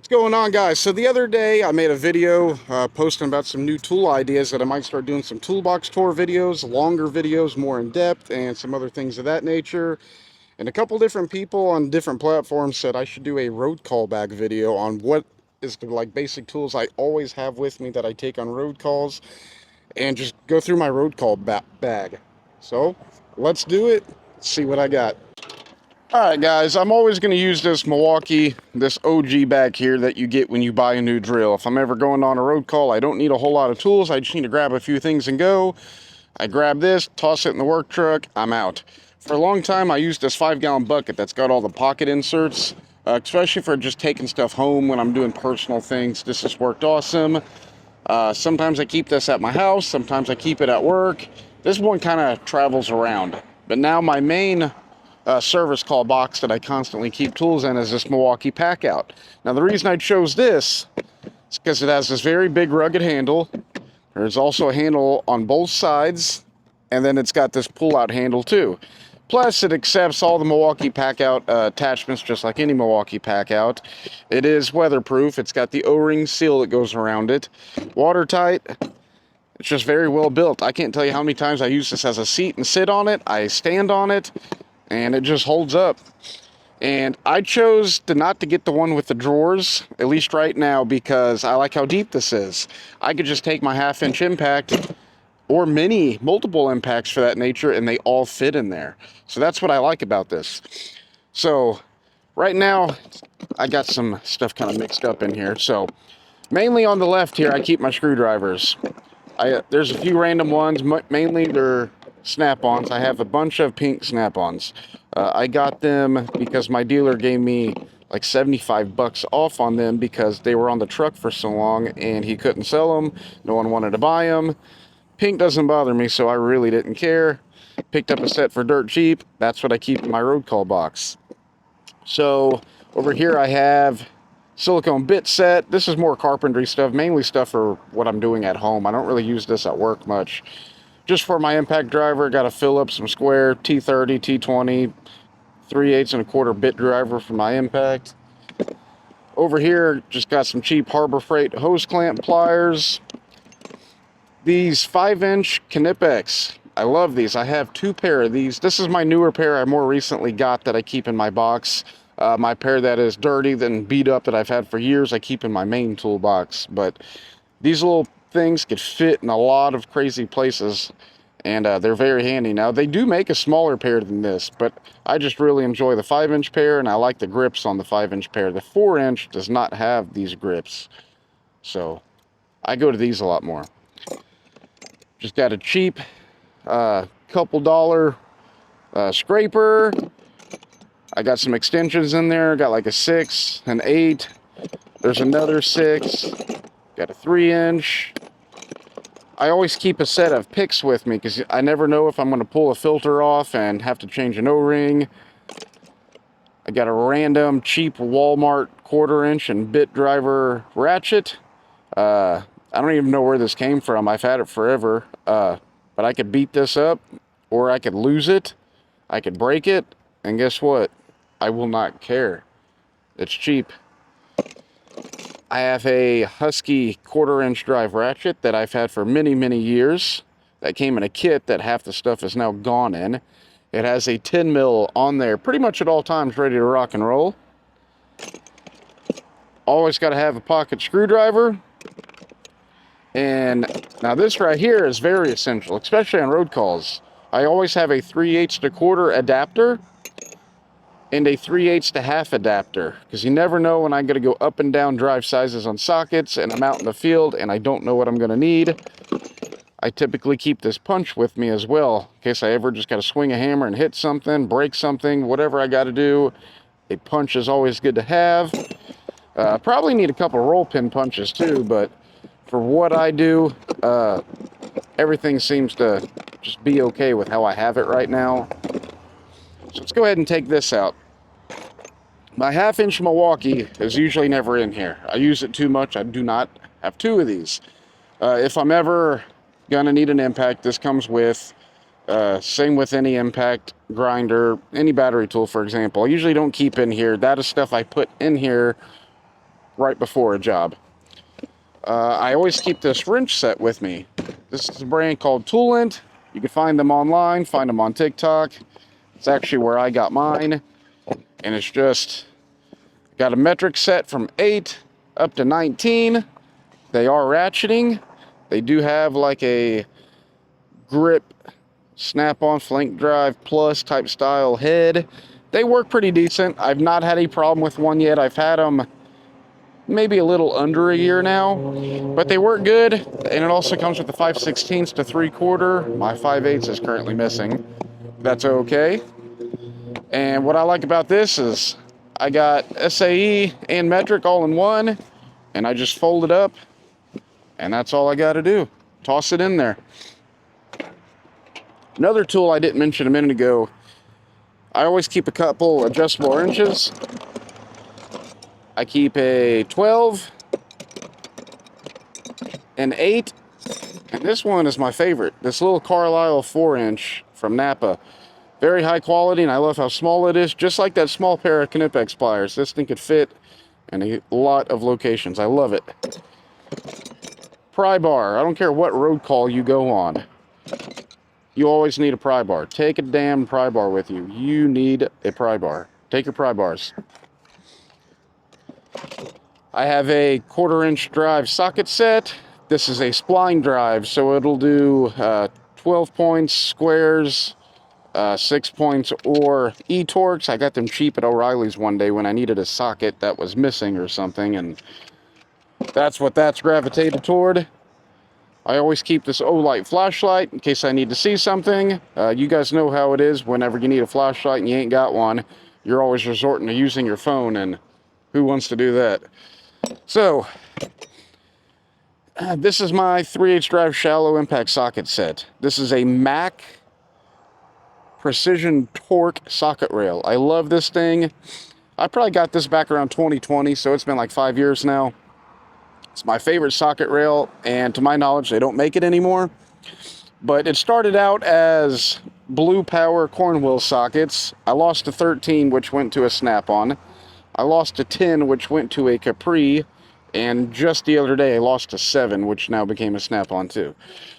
What's going on, guys? So the other day I made a video posting about some new tool ideas that I might start doing some toolbox tour videos, longer videos, more in depth, and some other things of that nature. And a couple different people on different platforms said I should do a road callback video on what is the basic tools I always have with me that I take on road calls, and just go through my road call bag. So let's do it. Let's see what I got. Alright guys, I'm always going to use this Milwaukee, this OG bag here that you get when you buy a new drill. If I'm ever going on a road call, I don't need a whole lot of tools. I just need to grab a few things and go. I grab this, toss it in the work truck, I'm out. For a long time, I used this 5-gallon bucket that's got all the pocket inserts, especially for just taking stuff home when I'm doing personal things. This has worked awesome. Sometimes I keep this at my house, sometimes I keep it at work. This one kind of travels around. But now my main service call box that I constantly keep tools in is this Milwaukee pack out. Now the reason I chose this is because it has this very big rugged handle. There's also a handle on both sides, and then it's got this pull-out handle too. Plus it accepts all the Milwaukee pack out attachments just like any Milwaukee pack out. It is weatherproof. It's got the O-ring seal that goes around it. Watertight. It's just very well built. I can't tell you how many times I use this as a seat and sit on it. I stand on it, and it just holds up. And I chose not to get the one with the drawers, at least right now, because I like how deep this is. I could just take my 1/2-inch impact, or multiple impacts for that nature, and they all fit in there. So that's what I like about this. So right now, I got some stuff kind of mixed up in here. So mainly on the left here, I keep my screwdrivers. There's a few random ones, mainly they're snap-ons. I have a bunch of pink snap-ons. I got them because my dealer gave me like $75 off on them because they were on the truck for so long and he couldn't sell them. No one wanted to buy them. Pink doesn't bother me, so I really didn't care. Picked up a set for dirt cheap. That's what I keep in my road call box. So over here I have silicone bit set. This is more carpentry stuff, mainly stuff for what I'm doing at home. I don't really use this at work much. Just for my impact driver, got to fill up some square T30, T20, 3/8 and a quarter bit driver for my impact. Over here, just got some cheap Harbor Freight hose clamp pliers. These 5-inch Knipex. I love these. I have 2 pair of these. This is my newer pair I more recently got that I keep in my box. My pair that is dirty and beat up that I've had for years, I keep in my main toolbox. But these little things could fit in a lot of crazy places, and they're very handy. Now they do make a smaller pair than this, but I just really enjoy the 5-inch pair, and I like the grips on the 5-inch pair. The 4-inch does not have these grips, so I go to these a lot more. Just got a cheap couple dollar scraper. I got some extensions in there. Got like a 6, an 8. There's another 6. Got a 3-inch. I always keep a set of picks with me because I never know if I'm going to pull a filter off and have to change an O-ring. I got a random cheap Walmart 1/4-inch and bit driver ratchet. I don't even know where this came from. I've had it forever. But I could beat this up, or I could lose it. I could break it, and guess what? I will not care. It's cheap. I have a Husky 1/4-inch drive ratchet that I've had for many, many years. That came in a kit that half the stuff is now gone in. It has a 10 mil on there pretty much at all times, ready to rock and roll. Always got to have a pocket screwdriver. And now this right here is very essential, especially on road calls. I always have a 3/8 to 1/4 adapter and a 3/8 to 1/2 adapter, because you never know when I'm going to go up and down drive sizes on sockets and I'm out in the field and I don't know what I'm going to need. I typically keep this punch with me as well, in case I ever just got to swing a hammer and hit something, break something, whatever I got to do. A punch is always good to have. Probably need a couple roll pin punches too, but for what I do, everything seems to just be okay with how I have it right now. So let's go ahead and take this out. My 1/2-inch Milwaukee is usually never in here. I use it too much. I do not have 2 of these. If I'm ever gonna need an impact, this comes with. Same with any impact grinder, any battery tool, for example. I usually don't keep in here. That is stuff I put in here right before a job. I always keep this wrench set with me. This is a brand called Toolbox. You can find them online, find them on TikTok. It's actually where I got mine. And it's just got a metric set from 8 up to 19. They are ratcheting. They do have like a grip snap-on flank drive plus type style head. They work pretty decent. I've not had a problem with one yet. I've had them maybe a little under a year now, but they work good. And it also comes with the 5/16 to 3/4. My 5/8 is currently missing. That's okay. And what I like about this is I got SAE and metric all in one, and I just fold it up, and that's all I got to do. Toss it in there. Another tool I didn't mention a minute ago, I always keep a couple adjustable wrenches. I keep a 12, an 8, and this one is my favorite. This little Carlisle 4-inch from Napa. Very high quality, and I love how small it is. Just like that small pair of Knipex pliers. This thing could fit in a lot of locations. I love it. Pry bar. I don't care what road call you go on. You always need a pry bar. Take a damn pry bar with you. You need a pry bar. Take your pry bars. I have a 1/4-inch drive socket set. This is a spline drive, so it'll do 12 points, squares, 6 points, or E-Torques. I got them cheap at O'Reilly's one day when I needed a socket that was missing or something, and that's what that's gravitated toward. I always keep this Olight flashlight in case I need to see something. You guys know how it is whenever you need a flashlight and you ain't got one. You're always resorting to using your phone, and who wants to do that? So, this is my 3/8 drive shallow impact socket set. This is a Mac Precision Torque socket rail. I love this thing. I probably got this back around 2020, so it's been like 5 years now. It's my favorite socket rail, and to my knowledge, they don't make it anymore. But it started out as Blue Power Cornwell sockets. I lost to 13, which went to a snap-on. I lost to 10, which went to a Capri. And just the other day, I lost to 7, which now became a snap-on too.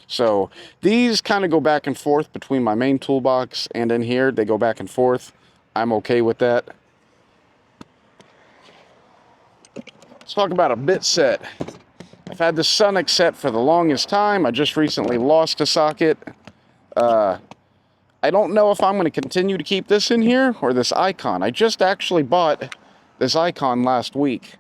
So these kind of go back and forth between my main toolbox and in here. They go back and forth. I'm okay with that. Let's talk about a bit set. I've had the Sonic set for the longest time. I just recently lost a socket. I don't know if I'm going to continue to keep this in here or this Icon. I just actually bought this Icon last week.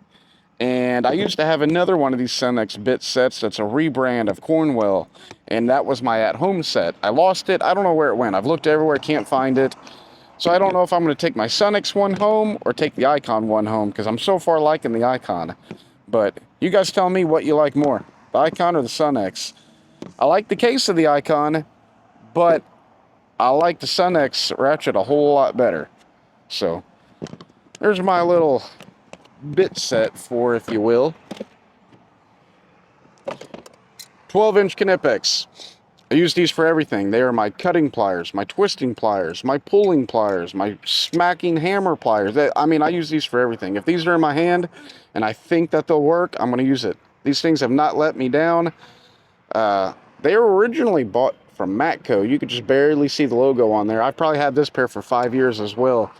And I used to have another one of these Cenex bit sets that's a rebrand of Cornwell. And that was my at-home set. I lost it. I don't know where it went. I've looked everywhere. Can't find it. So I don't know if I'm going to take my Cenex one home or take the Icon one home, because I'm so far liking the Icon. But you guys tell me what you like more, the Icon or the Cenex. I like the case of the Icon, but I like the Cenex ratchet a whole lot better. So there's my little bit set for, if you will, 12-inch Knipex. I use these for everything. They are my cutting pliers, my twisting pliers, my pulling pliers, my smacking hammer pliers. I mean, I use these for everything. If these are in my hand and I think that they'll work, I'm going to use it. These things have not let me down. They were originally bought from Matco. You could just barely see the logo on there. I've probably had this pair for 5 years as well.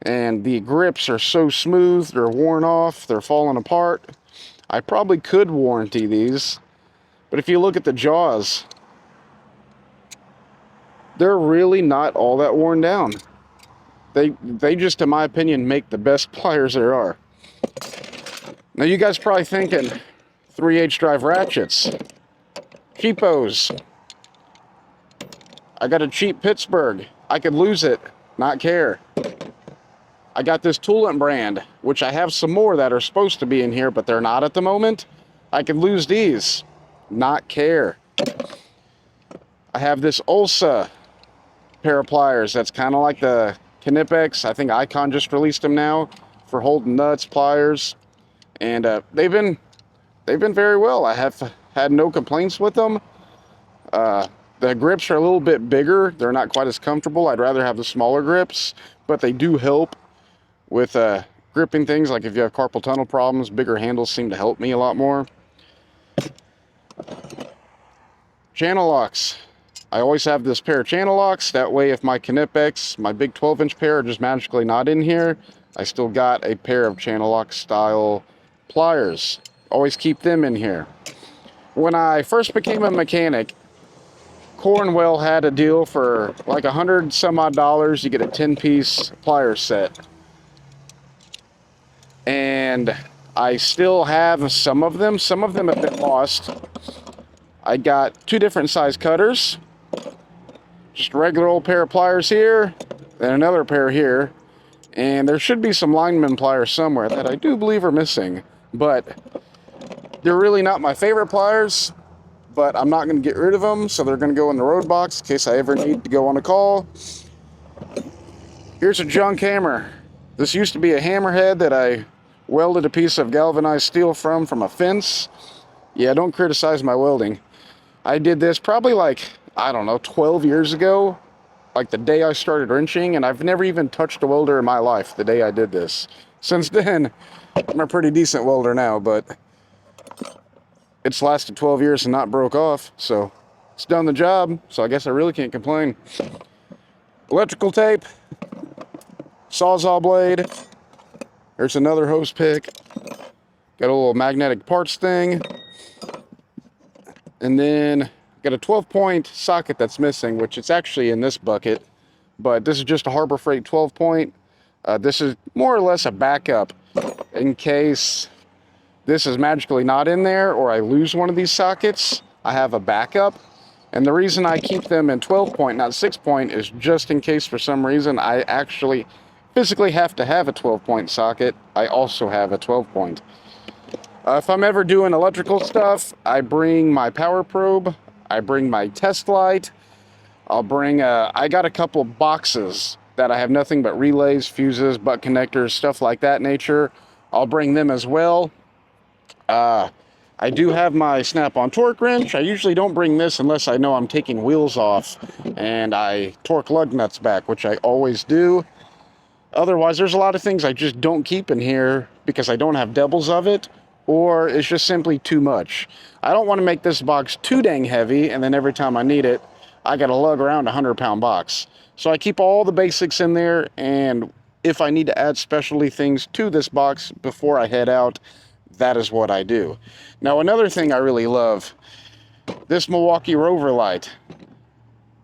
And the grips are so smooth, they're worn off, they're falling apart. I probably could warranty these, but if you look at the jaws, they're really not all that worn down. They just, in my opinion, make the best pliers there are. Now you guys probably thinking 3/8 drive ratchets, cheapos. I got a cheap Pittsburgh. I could lose it, not care. I got this Toolbox brand, which I have some more that are supposed to be in here, but they're not at the moment. I could lose these, not care. I have this Ulsa pair of pliers that's kind of like the Knipex. I think Icon just released them now for holding nuts, pliers, and they've been very well. I have had no complaints with them. The grips are a little bit bigger. They're not quite as comfortable. I'd rather have the smaller grips, but they do help with gripping things, like if you have carpal tunnel problems, bigger handles seem to help me a lot more. Channel locks. I always have this pair of channel locks. That way, if my Knipex, my big 12-inch pair, are just magically not in here, I still got a pair of channel lock style pliers. Always keep them in here. When I first became a mechanic, Cornwell had a deal for like $100 some odd. You get a 10-piece pliers set. And I still have some of them. Some of them have been lost. I got 2 different size cutters. Just a regular old pair of pliers here, and another pair here. And there should be some lineman pliers somewhere that I do believe are missing. But they're really not my favorite pliers. But I'm not going to get rid of them, so they're going to go in the road box in case I ever need to go on a call. Here's a junk hammer. This used to be a hammerhead that I welded a piece of galvanized steel from a fence. Yeah, don't criticize my welding. I did this probably like, I don't know, 12 years ago, like the day I started wrenching, and I've never even touched a welder in my life the day I did this. Since then, I'm a pretty decent welder now, but it's lasted 12 years and not broke off, so it's done the job, so I guess I really can't complain. Electrical tape, Sawzall blade, there's another hose pick, got a little magnetic parts thing, and then got a 12-point socket that's missing, which it's actually in this bucket, but this is just a Harbor Freight 12-point. This is more or less a backup in case this is magically not in there or I lose one of these sockets. I have a backup. And the reason I keep them in 12-point, not 6-point, is just in case for some reason I actually physically have to have a 12-point socket. I also have a 12-point. If I'm ever doing electrical stuff, I bring my power probe. I bring my test light. I'll bring, I got a couple boxes that I have nothing but relays, fuses, butt connectors, stuff like that nature. I'll bring them as well. I do have my snap-on torque wrench. I usually don't bring this unless I know I'm taking wheels off and I torque lug nuts back, which I always do. Otherwise, there's a lot of things I just don't keep in here because I don't have doubles of it, or it's just simply too much. I don't want to make this box too dang heavy, and then every time I need it, I got to lug around a 100-pound box. So I keep all the basics in there, and if I need to add specialty things to this box before I head out, that is what I do. Now, another thing I really love, this Milwaukee rover light.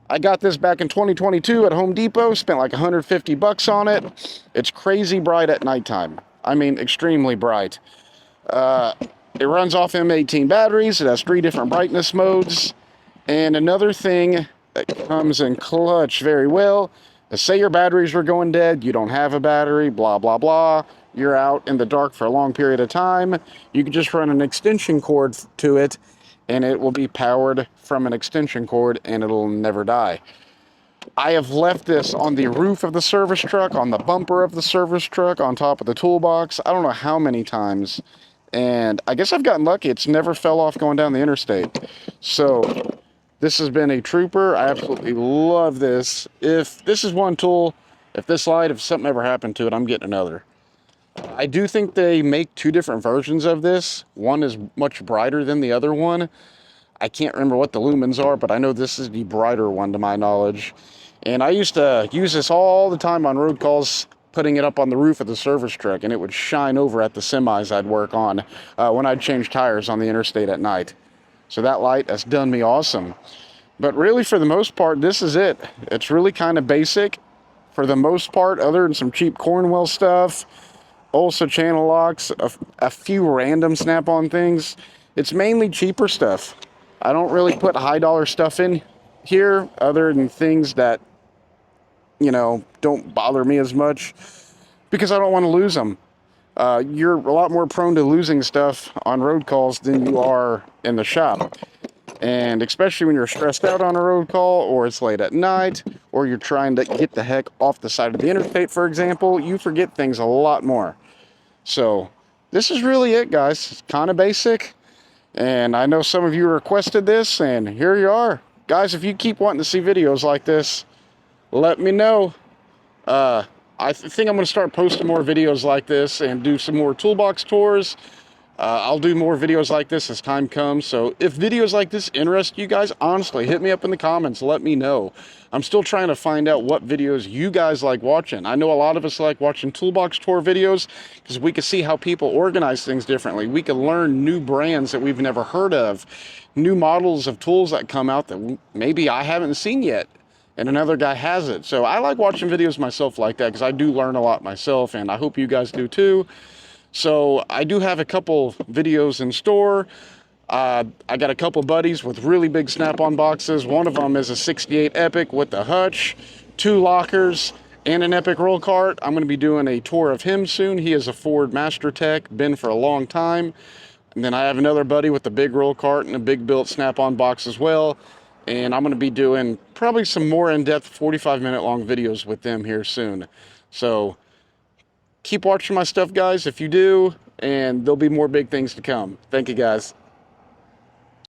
I got this back in 2022 at Home Depot, spent like $150 on it. It's crazy bright at nighttime. I mean, extremely bright. It runs off M18 batteries. It has 3 different brightness modes. And another thing that comes in clutch very well is, say your batteries were going dead, you don't have a battery, blah, blah, blah. You're out in the dark for a long period of time. You can just run an extension cord to it, and it will be powered from an extension cord, and it'll never die. I have left this on the roof of the service truck, on the bumper of the service truck, on top of the toolbox. I don't know how many times. And I guess I've gotten lucky. It's never fell off going down the interstate. So this has been a trooper. I absolutely love this. If this is one tool, if this light, if something ever happened to it, I'm getting another. I do think they make 2 different versions of this. One is much brighter than the other one. I can't remember what the lumens are, but I know this is the brighter one to my knowledge. And I used to use this all the time on road calls, putting it up on the roof of the service truck, and it would shine over at the semis I'd work on when I'd change tires on the interstate at night. So that light has done me awesome. But really, for the most part, this is it. It's really kind of basic for the most part, other than some cheap Cornwell stuff. Also channel locks, a few random snap-on things. It's mainly cheaper stuff. I don't really put high-dollar stuff in here other than things that, you know, don't bother me as much because I don't want to lose them. You're a lot more prone to losing stuff on road calls than you are in the shop. And especially when you're stressed out on a road call, or it's late at night, or you're trying to get the heck off the side of the interstate, for example, you forget things a lot more. So this is really it, guys. It's kind of basic. And I know some of you requested this, and here you are. Guys, if you keep wanting to see videos like this, let me know. think I'm going to start posting more videos like this and do some more toolbox tours. I'll do more videos like this as time comes. So if videos like this interest you guys, honestly, hit me up in the comments. Let me know. I'm still trying to find out what videos you guys like watching. I know a lot of us like watching toolbox tour videos because we can see how people organize things differently. We can learn new brands that we've never heard of, new models of tools that come out that maybe I haven't seen yet and another guy has it. So I like watching videos myself like that because I do learn a lot myself, and I hope you guys do too. So I do have a couple videos in store. I got a couple buddies with really big snap-on boxes. One of them is a 68 Epic with the hutch, 2 lockers, and an Epic roll cart. I'm going to be doing a tour of him soon. He is a Ford Master Tech, been for a long time. And then I have another buddy with a big roll cart and a big built snap-on box as well. And I'm going to be doing probably some more in-depth 45-minute long videos with them here soon. So keep watching my stuff, guys, if you do, and there'll be more big things to come. Thank you, guys.